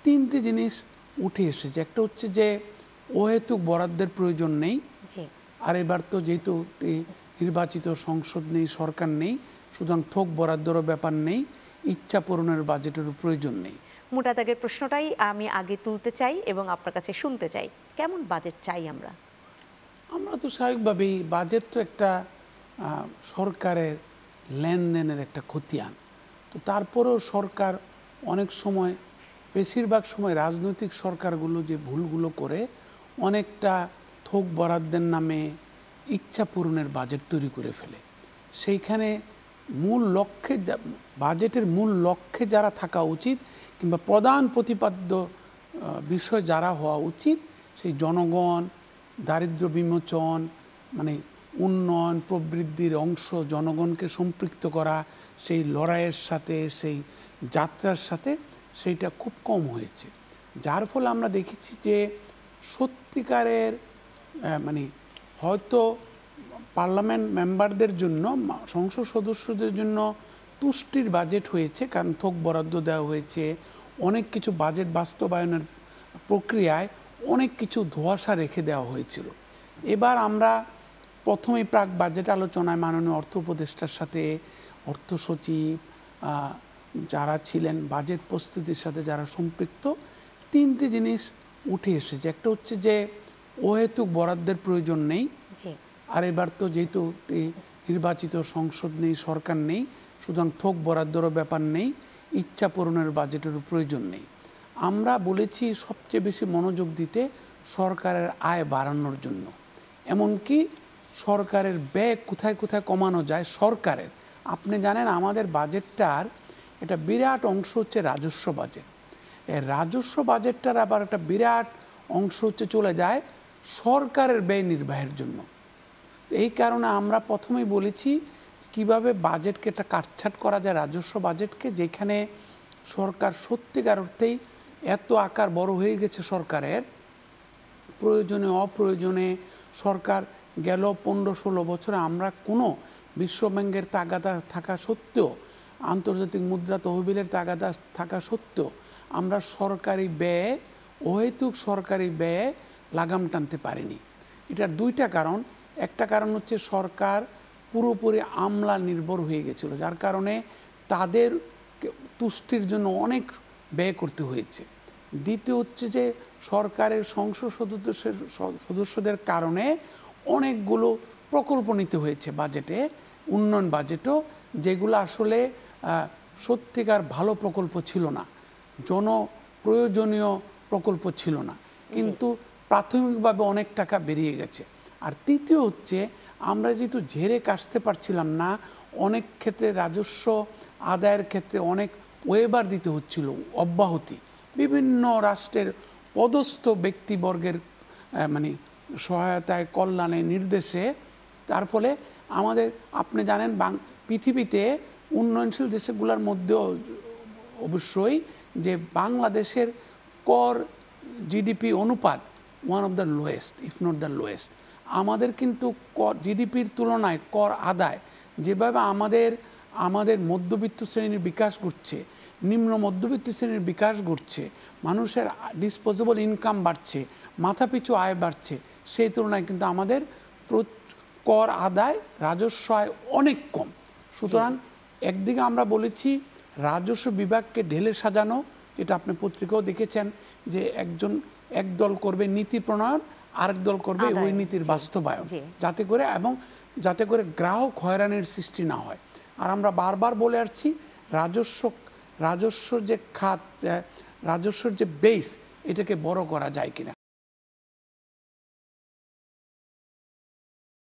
তিনটি জিনিস উঠে এসেছে। একটা হচ্ছে যে অহেতুক বরাদ্দের প্রয়োজন নেই, আর এবার তো যেহেতু নির্বাচিত সংসদ নেই, সরকার নেই, সুতরাং থোক বরাদ্দেরও ব্যাপার নেই, ইচ্ছা পূরণের বাজেটের প্রয়োজন নেই। মোটা দাগের প্রশ্নটাই আমি আগে তুলতে চাই এবং আপনার কাছে শুনতে চাই, কেমন বাজেট চাই আমরা? আমরা তো স্বাভাবিকভাবেই বাজেট তো একটা সরকারের লেনদেনের একটা খতিয়ান। তো তারপরেও সরকার অনেক সময়, বেশিরভাগ সময় রাজনৈতিক সরকারগুলো যে ভুলগুলো করে, অনেকটা থোক বরাদ্দের নামে ইচ্ছা পূরণের বাজেট তৈরি করে ফেলে। সেইখানে মূল লক্ষ্যে, বাজেটের মূল লক্ষ্যে যারা থাকা উচিত কিংবা প্রধান প্রতিপাদ্য বিষয় যারা হওয়া উচিত, সেই জনগণ, দারিদ্র্য বিমোচন, মানে উন্নয়ন প্রবৃদ্ধির অংশ জনগণকে সম্পৃক্ত করা, সেই লড়াইয়ের সাথে, সেই যাত্রার সাথে, সেইটা খুব কম হয়েছে। যার ফলে আমরা দেখেছি যে সত্যিকারের মানে হয়তো পার্লামেন্ট মেম্বারদের জন্য, সংসদ সদস্যদের জন্য তুষ্টির বাজেট হয়েছে, কারণ থোক বরাদ্দ দেওয়া হয়েছে, অনেক কিছু বাজেট বাস্তবায়নের প্রক্রিয়ায় অনেক কিছু ধোঁয়াশা রেখে দেওয়া হয়েছিল। এবার আমরা প্রথমেই প্রাক বাজেট আলোচনায় মাননীয় অর্থ উপদেষ্টার সাথে অর্থ সচিব যারা ছিলেন, বাজেট প্রস্তুতির সাথে যারা সম্পৃক্ত, তিনটি জিনিস উঠে এসেছে। একটা হচ্ছে যে অহেতুক বরাদ্দের প্রয়োজন নেই, আর এবার তো যেহেতু নির্বাচিত সংসদ নেই, সরকার নেই, সুতরাং থোক বরাদ্দেরও ব্যাপার নেই, ইচ্ছা পূরণের বাজেটের প্রয়োজন নেই। আমরা বলেছি সবচেয়ে বেশি মনোযোগ দিতে সরকারের আয় বাড়ানোর জন্য, এমনকি সরকারের ব্যয় কোথায় কোথায় কমানো যায় সরকারের। আপনি জানেন আমাদের বাজেটটার একটা বিরাট অংশ হচ্ছে রাজস্ব বাজেট। এই রাজস্ব বাজেটটার আবার একটা বিরাট অংশ হচ্ছে চলে যায় সরকারের ব্যয় নির্বাহের জন্য। এই কারণে আমরা প্রথমেই বলেছি কিভাবে বাজেটকে একটা কাটছাট করা যায়, রাজস্ব বাজেটকে, যেখানে সরকার সত্যিকার অর্থেই এত আকার বড় হয়ে গেছে সরকারের, প্রয়োজনে অপ্রয়োজনে সরকার গেল 15-16 বছরে আমরা কোনো বিশ্বব্যাংকের তাগাদা থাকা সত্ত্বেও, আন্তর্জাতিক মুদ্রা তহবিলের তাগাদা থাকা সত্ত্বেও আমরা সরকারি ব্যয়, অহেতুক সরকারি ব্যয় লাগাম টানতে পারিনি। এটার দুইটা কারণ। একটা কারণ হচ্ছে সরকার পুরোপুরি আমলা নির্ভর হয়ে গেছিল, যার কারণে তাদের তুষ্টির জন্য অনেক ব্যয় করতে হয়েছে। দ্বিতীয় হচ্ছে যে সরকারের সংসদ সদস্যদের কারণে অনেকগুলো প্রকল্প নিতে হয়েছে বাজেটে, উন্নয়ন বাজেটও, যেগুলো আসলে সত্যিকার ভালো প্রকল্প ছিল না, জনপ্রয়োজনীয় প্রকল্প ছিল না, কিন্তু প্রাথমিকভাবে অনেক টাকা বেরিয়ে গেছে। আর তৃতীয় হচ্ছে আমরা যেহেতু ঝেড়ে কাটতে পারছিলাম না, অনেক ক্ষেত্রে রাজস্ব আদায়ের ক্ষেত্রে অনেক ওয়েবার দিতে হচ্ছিল, অব্যাহতি, বিভিন্ন রাষ্ট্রের পদস্থ ব্যক্তিবর্গের মানে সহায়তায়, কল্যাণে, নির্দেশে। তার ফলে আমাদের, আপনি জানেন, পৃথিবীতে উন্নয়নশীল দেশগুলোর মধ্যেও অবশ্যই যে বাংলাদেশের কর জিডিপি অনুপাত one of the lowest, if not the lowest. আমাদের কিন্তু কর জিডিপির তুলনায় কর আদায় যেভাবে আমাদের মধ্যবিত্ত শ্রেণীর বিকাশ ঘটছে, নিম্ন মধ্যবিত্ত শ্রেণীর বিকাশ ঘটছে, মানুষের ডিসপোজেবল ইনকাম বাড়ছে, মাথাপিছু আয় বাড়ছে, সেই তুলনায় কিন্তু আমাদের কর আদায়, রাজস্ব আয় অনেক কম। সুতরাং একদিকে আমরা বলেছি রাজস্ব বিভাগকে ঢেলে সাজানো, যেটা আপনি পত্রিকাও দেখেছেন যে এক দল করবে নীতি প্রণয়ন, আরেক দল করবে ওই নীতির বাস্তবায়ন, যাতে করে গ্রাহক হয়রানির সৃষ্টি না হয়। আর আমরা বারবার বলে আসছি রাজস্বর যে খাত, রাজস্বর যে বেস, এটাকে বড় করা যায় কিনা।